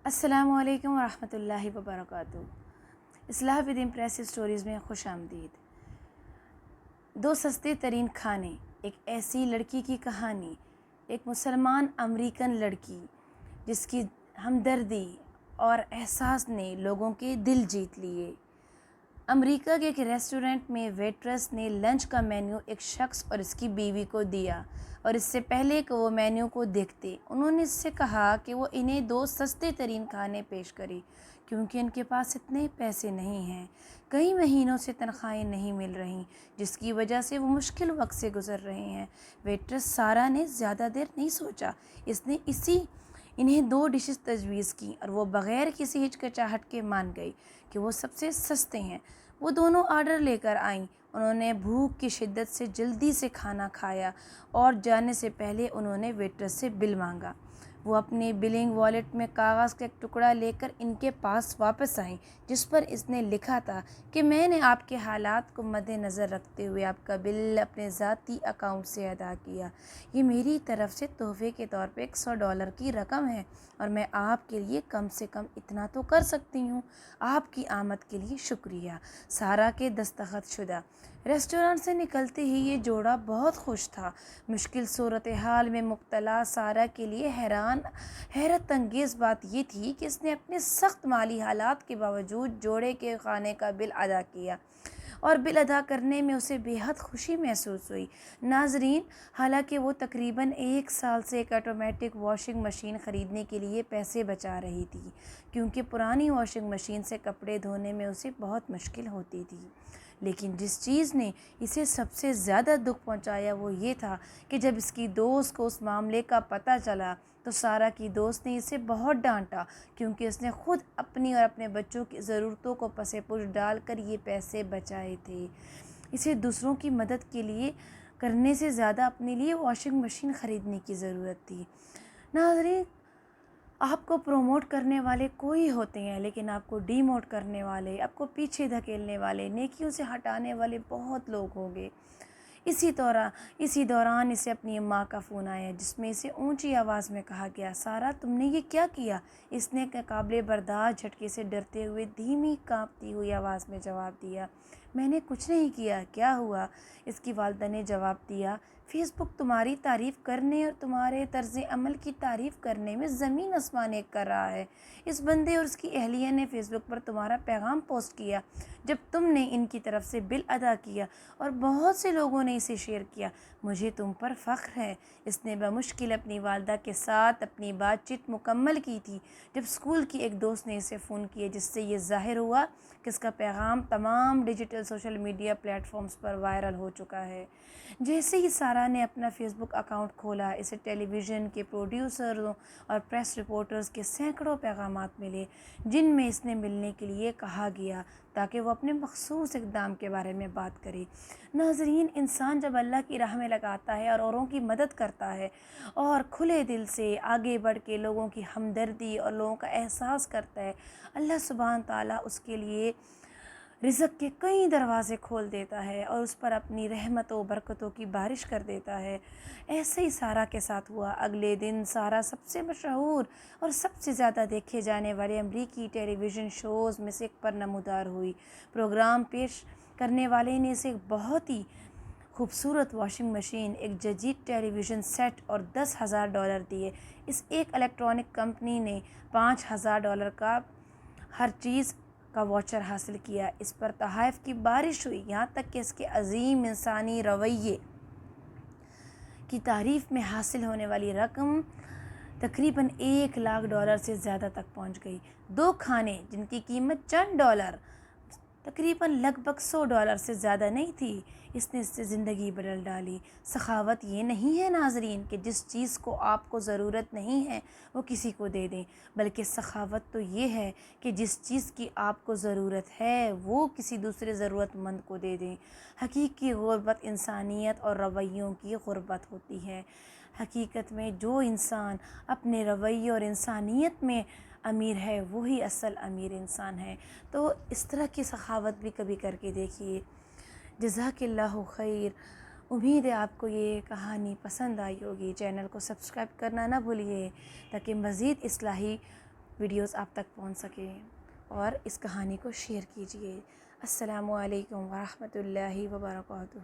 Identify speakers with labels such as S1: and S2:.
S1: السلام علیکم ورحمۃ اللہ وبرکاتہ۔ اصلاح ود امپریسو سٹوریز میں خوش آمدید۔ دو سستے ترین کھانے، ایک ایسی لڑکی کی کہانی، ایک مسلمان امریکن لڑکی جس کی ہمدردی اور احساس نے لوگوں کے دل جیت لیے۔ امریکہ کے ایک ریسٹورنٹ میں ویٹرس نے لنچ کا مینیو ایک شخص اور اس کی بیوی کو دیا، اور اس سے پہلے کہ وہ مینیو کو دیکھتے انہوں نے اس سے کہا کہ وہ انہیں دو سستے ترین کھانے پیش کرے کیونکہ ان کے پاس اتنے پیسے نہیں ہیں۔ کئی مہینوں سے تنخواہیں نہیں مل رہیں جس کی وجہ سے وہ مشکل وقت سے گزر رہے ہیں۔ ویٹرس سارا نے زیادہ دیر نہیں سوچا، اس نے انہیں دو ڈشز تجویز کی اور وہ بغیر کسی ہچکچاہٹ کے مان گئی کہ وہ سب سے سستے ہیں۔ وہ دونوں آرڈر لے کر آئیں۔ انہوں نے بھوک کی شدت سے جلدی سے کھانا کھایا اور جانے سے پہلے انہوں نے ویٹرس سے بل مانگا۔ وہ اپنے بلنگ والیٹ میں کاغذ کا ایک ٹکڑا لے کر ان کے پاس واپس آئیں جس پر اس نے لکھا تھا کہ میں نے آپ کے حالات کو مد نظر رکھتے ہوئے آپ کا بل اپنے ذاتی اکاؤنٹ سے ادا کیا۔ یہ میری طرف سے تحفے کے طور پہ $100 کی رقم ہے اور میں آپ کے لیے کم سے کم اتنا تو کر سکتی ہوں۔ آپ کی آمد کے لیے شکریہ۔ سارا کے دستخط شدہ۔ ریسٹورانٹ سے نکلتے ہی یہ جوڑا بہت خوش تھا۔ مشکل صورتحال میں مبتلا سارا کے لیے حیرت انگیز بات یہ تھی کہ اس نے اپنے سخت مالی حالات کے باوجود جوڑے کے کھانے کا بل ادا کیا اور بل ادا کرنے میں اسے بے حد خوشی محسوس ہوئی۔ ناظرین، حالانکہ وہ تقریباً 1 سال سے ایک آٹومیٹک واشنگ مشین خریدنے کے لیے پیسے بچا رہی تھی کیونکہ پرانی واشنگ مشین سے کپڑے دھونے میں اسے بہت مشکل ہوتی تھی، لیکن جس چیز نے اسے سب سے زیادہ دکھ پہنچایا وہ یہ تھا کہ جب اس کی دوست کو اس معاملے کا پتہ چلا تو سارا کی دوست نے اسے بہت ڈانٹا کیونکہ اس نے خود اپنی اور اپنے بچوں کی ضرورتوں کو پس پش ڈال کر یہ پیسے بچائے تھے۔ اسے دوسروں کی مدد کے لیے کرنے سے زیادہ اپنے لیے واشنگ مشین خریدنے کی ضرورت تھی۔ ناظرین، آپ کو پروموٹ کرنے والے کوئی ہوتے ہیں لیکن آپ کو ڈی موٹ کرنے والے، آپ کو پیچھے دھکیلنے والے، نیکیوں سے ہٹانے والے بہت لوگ ہوں گے۔ اسی دوران اسے اپنی ماں کا فون آیا جس میں اسے اونچی آواز میں کہا گیا، سارا تم نے یہ کیا کیا؟ اس نے قابل برداشت جھٹکے سے ڈرتے ہوئے دھیمی کانپتی ہوئی آواز میں جواب دیا، میں نے کچھ نہیں کیا، کیا ہوا؟ اس کی والدہ نے جواب دیا، فیس بک تمہاری تعریف کرنے اور تمہارے طرز عمل کی تعریف کرنے میں زمین آسمان ایک کر رہا ہے۔ اس بندے اور اس کی اہلیہ نے فیس بک پر تمہارا پیغام پوسٹ کیا جب تم نے ان کی طرف سے بل ادا کیا اور بہت سے لوگوں نے اسے شیئر کیا۔ مجھے تم پر فخر ہے۔ اس نے بمشکل اپنی والدہ کے ساتھ اپنی بات چیت مکمل کی تھی جب اسکول کی ایک دوست نے اسے فون کیا جس سے یہ ظاہر ہوا کہ اس کا پیغام تمام digital social media platforms پر وائرل ہو چکا ہے۔ جیسے ہی سارا نے اپنا فیس بک اکاؤنٹ کھولا، اسے ٹیلی ویژن کے پروڈیوسروں اور پریس رپورٹرز کے سینکڑوں پیغامات ملے جن میں اس نے ملنے کے لیے کہا گیا تاکہ وہ اپنے مخصوص اقدام کے بارے میں بات کرے۔ ناظرین، انسان جب اللہ کی راہ میں لگاتا ہے اور اوروں کی مدد کرتا ہے اور کھلے دل سے آگے بڑھ کے لوگوں کی ہمدردی اور لوگوں کا احساس کرتا ہے، اللہ سبحانہ تعالیٰ اس کے لیے رزق کے کئی دروازے کھول دیتا ہے اور اس پر اپنی رحمتوں و برکتوں کی بارش کر دیتا ہے۔ ایسے ہی سارا کے ساتھ ہوا۔ اگلے دن سارا سب سے مشہور اور سب سے زیادہ دیکھے جانے والے امریکی ٹیلی ویژن شوز میں سے ایک پر نمودار ہوئی۔ پروگرام پیش کرنے والے نے اسے ایک بہت ہی خوبصورت واشنگ مشین، ایک جدید ٹیلی ویژن سیٹ اور $10,000 دیے۔ اس ایک الیکٹرانک کمپنی نے $5,000 کا ہر چیز کا واچر حاصل کیا۔ اس پر تحائف کی بارش ہوئی، یہاں تک کہ اس کے عظیم انسانی رویے کی تعریف میں حاصل ہونے والی رقم تقریباً $1,00,000 سے زیادہ تک پہنچ گئی۔ دو کھانے جن کی قیمت چند ڈالر، تقریباً لگ بھگ $100 سے زیادہ نہیں تھی، اس نے اس سے زندگی بدل ڈالی۔ سخاوت یہ نہیں ہے ناظرین کہ جس چیز کو آپ کو ضرورت نہیں ہے وہ کسی کو دے دیں، بلکہ سخاوت تو یہ ہے کہ جس چیز کی آپ کو ضرورت ہے وہ کسی دوسرے ضرورت مند کو دے دیں۔ حقیقی غربت انسانیت اور رویوں کی غربت ہوتی ہے۔ حقیقت میں جو انسان اپنے رویے اور انسانیت میں امیر ہے وہی اصل امیر انسان ہے۔ تو اس طرح کی سخاوت بھی کبھی کر کے دیکھیے۔ جزاک اللہ خیر۔ امید ہے آپ کو یہ کہانی پسند آئی ہوگی۔ چینل کو سبسکرائب کرنا نہ بھولیے تاکہ مزید اصلاحی ویڈیوز آپ تک پہنچ سکیں، اور اس کہانی کو شیئر کیجیے۔ السلام علیکم ورحمۃ اللہ وبرکاتہ۔